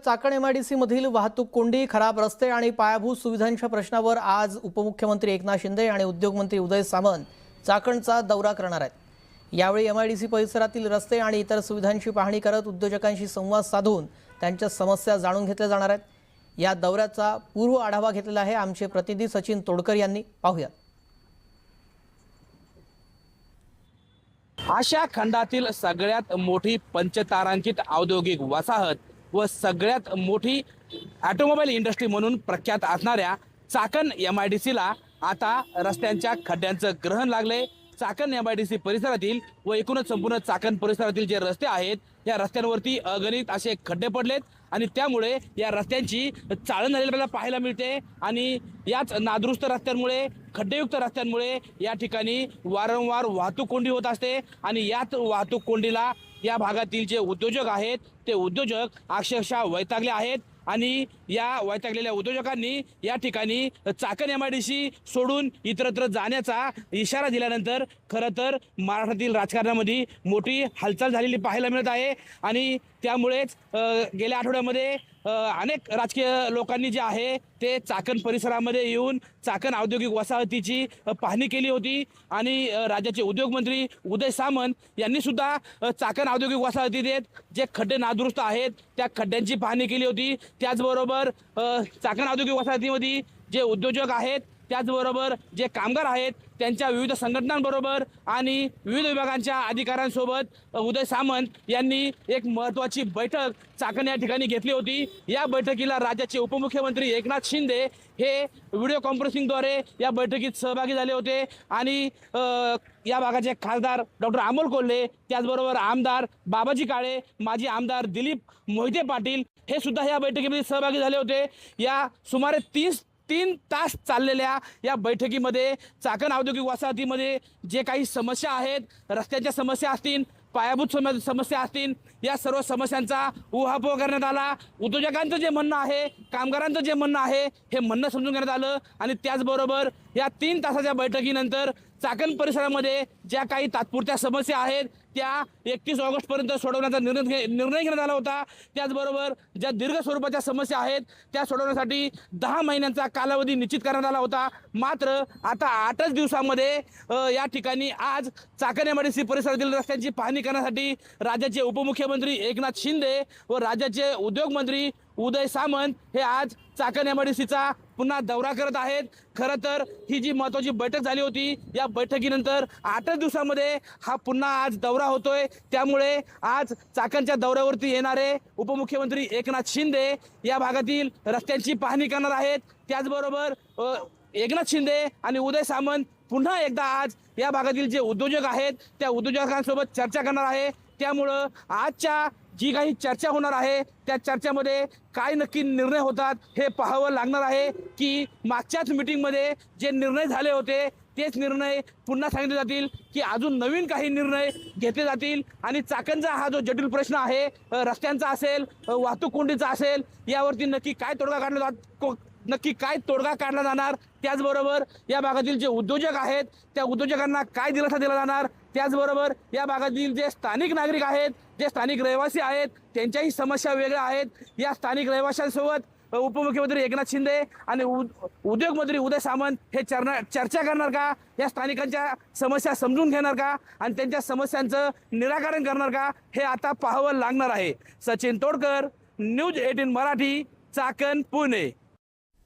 Chakan MIDC मधील वाहतूक कोंडी, खराब रस्ते आणि पायाभूत सुविधांच्या प्रश्नावर आज उपमुख्यमंत्री एकनाथ शिंदे आणि उद्योगमंत्री उदय सामंत चाकणचा दौरा करणार आहेत। यावेळी एमआयडीसी परिसरातील रस्ते आणि इतर सुविधांची पाहणी करत उद्योजकांशी संवाद साधून त्यांच्या समस्या जाणून घेतल्या जाणार आहेत। या दौऱ्याचा पूर्व आढावा घेतलेला आहे आमचे प्रतिनिधी सचिन तोडकर यांनी। पाहूया। आशिया खंडातील सगळ्यात मोठी पंचतारांकित औद्योगिक वसाहत व सगळ्यात मोठी ऑटोमोबाईल इंडस्ट्री म्हणून प्रख्यात असणाऱ्या चाकण एमआयडीसीला आता रस्त्यांच्या खड्ड्यांचं ग्रहण लागले। चाकण एमआयडीसी परिसरातील व एकूणच संपूर्ण चाकण परिसरातील जे रस्ते आहेत या रस्त्यांवरती अगणित असे खड्डे पडलेत आणि त्यामुळे या रस्त्यांची चाळण झालेली आपल्याला पाहायला मिळते आणि याच नादुरुस्त रस्त्यांमुळे, खड्डेयुक्त रस्त्यांमुळे या ठिकाणी वारंवार वाहतूक कोंडी होत असते आणि याच वाहतूक कोंडीला या भागातील जे उद्योजक आहेत ते उद्योजक अक्षरशः वैतागले आहेत आणि या वैतागलेल्या उद्योजकांनी या ठिकाणी चाकण एमआयडीसी सोडून इतरत्र जाण्याचा इशारा दिल्यानंतर खरं तर महाराष्ट्रातील राजकारणामध्ये मोठी हालचाल झालेली पाहायला मिळत आहे आणि त्यामुळेच गेल्या आठवड्यामध्ये अनेक राजकीय लोकांनी जे आहे ते चाकण परिसरामध्ये येऊन चाकण औद्योगिक वसाहतीची पाहणी केली होती आणि राज्याचे उद्योगमंत्री उदय सामंत यांनी सुद्धा चाकण औद्योगिक वसाहतीत जे खड्डे नादुरुस्त आहेत त्या खड्ड्यांची पाहणी केली होती। त्याचबरोबर चाकण औद्योगिक वसाहतीमध्ये जे उद्योजक आहेत त्याचबरोबर जे कामगार आहेत त्यांच्या विविध संघटनांबरोबर आणि विविध विभागांच्या अधिकाऱ्यांसोबत उदय सामंत यांनी एक महत्त्वाची बैठक चाकण या ठिकाणी घेतली होती। या बैठकीला राज्याचे उपमुख्यमंत्री एकनाथ शिंदे हे व्हिडिओ कॉन्फरन्सिंगद्वारे या बैठकीत सहभागी झाले होते आणि या भागाचे खासदार डॉक्टर अमोल कोल्हे, त्याचबरोबर आमदार बाबाजी काळे, माजी आमदार दिलीप मोहिते पाटील हे सुद्धा या बैठकीमध्ये सहभागी झाले होते। या सुमारे 3 तास चाललेल्या या बैठकीमध्ये चाकण औद्योगिक वसाहतीमध्ये जे काही समस्या आहेत, रस्त्यांच्या समस्या असतील, पायाभूत समस्या असतील, या सर्व समस्यांचा उहापोह करण्यात आला। उद्योजकांचं जे म्हणणं आहे, कामगारांचं जे म्हणणं आहे हे म्हणणं समजून घेण्यात आलं आणि त्याचबरोबर या 3 तासाच्या बैठकीनंतर चाकण परिसरामध्ये ज्या काही तात्पुरत्या समस्या आहेत त्या 31 ऑगस्टपर्यंत सोडवण्याचा निर्णय घेण्यात आला होता। त्याचबरोबर ज्या दीर्घ स्वरूपाच्या समस्या आहेत त्या सोडवण्यासाठी 10 महिन्यांचा कालावधी निश्चित करण्यात आला होता। मात्र आता 8च दिवसामध्ये या ठिकाणी आज चाकण एमआयडीसी परिसरातील रस्त्यांची पाहणी करण्यासाठी राज्याचे उपमुख्यमंत्री एकनाथ शिंदे व राज्याचे उद्योगमंत्री उदय सामंत हे आज चाकण एमआयडीसीचा पुन्हा दौरा करत आहेत। खरं तर ही जी महत्त्वाची बैठक झाली होती या बैठकीनंतर 8च दिवसामध्ये हा पुन्हा आज दौरा होतोय। त्यामुळे आज चाकणच्या दौऱ्यावरती येणारे उपमुख्यमंत्री एकनाथ शिंदे या भागातील रस्त्यांची पाहणी करणार आहेत। त्याचबरोबर एकनाथ शिंदे आणि उदय सामंत पुन्हा एकदा आज या भागातील जे उद्योजक आहेत त्या उद्योजकांसोबत चर्चा करणार आहे। त्यामुळं आजच्या जी काही चर्चा होणार आहे त्या चर्चेमध्ये काय नक्की निर्णय होतात हे पाहावं लागणार आहे की मागच्याच मीटिंगमध्ये जे निर्णय झाले होते तेच निर्णय पुन्हा सांगितले जातील की अजून नवीन काही निर्णय घेतले जातील आणि चाकणचा हा जो जटिल प्रश्न आहे, रस्त्यांचा असेल, वाहतूक कोंडीचा असेल, यावरती नक्की काय तोडगा काढला जाणार, त्याचबरोबर या भागातील जे उद्योजक आहेत त्या उद्योजकांना काय दिलासा दिला जाणार, त्याचबरोबर या भागातील जे स्थानिक नागरिक आहेत, जे स्थानिक रहिवासी आहेत त्यांच्याही समस्या वेगळ्या आहेत। या स्थानिक रहिवाशांसोबत उपमुख्यमंत्री एकनाथ शिंदे आणि उद्योगमंत्री उदय सामंत हे चर्चा करणार का, या स्थानिकांच्या समस्या समजून घेणार का आणि त्यांच्या समस्यांचं निराकरण करणार का हे आता पाहावं लागणार आहे। सचिन तोडकर, न्यूज 18 मराठी, चाकण, पुणे।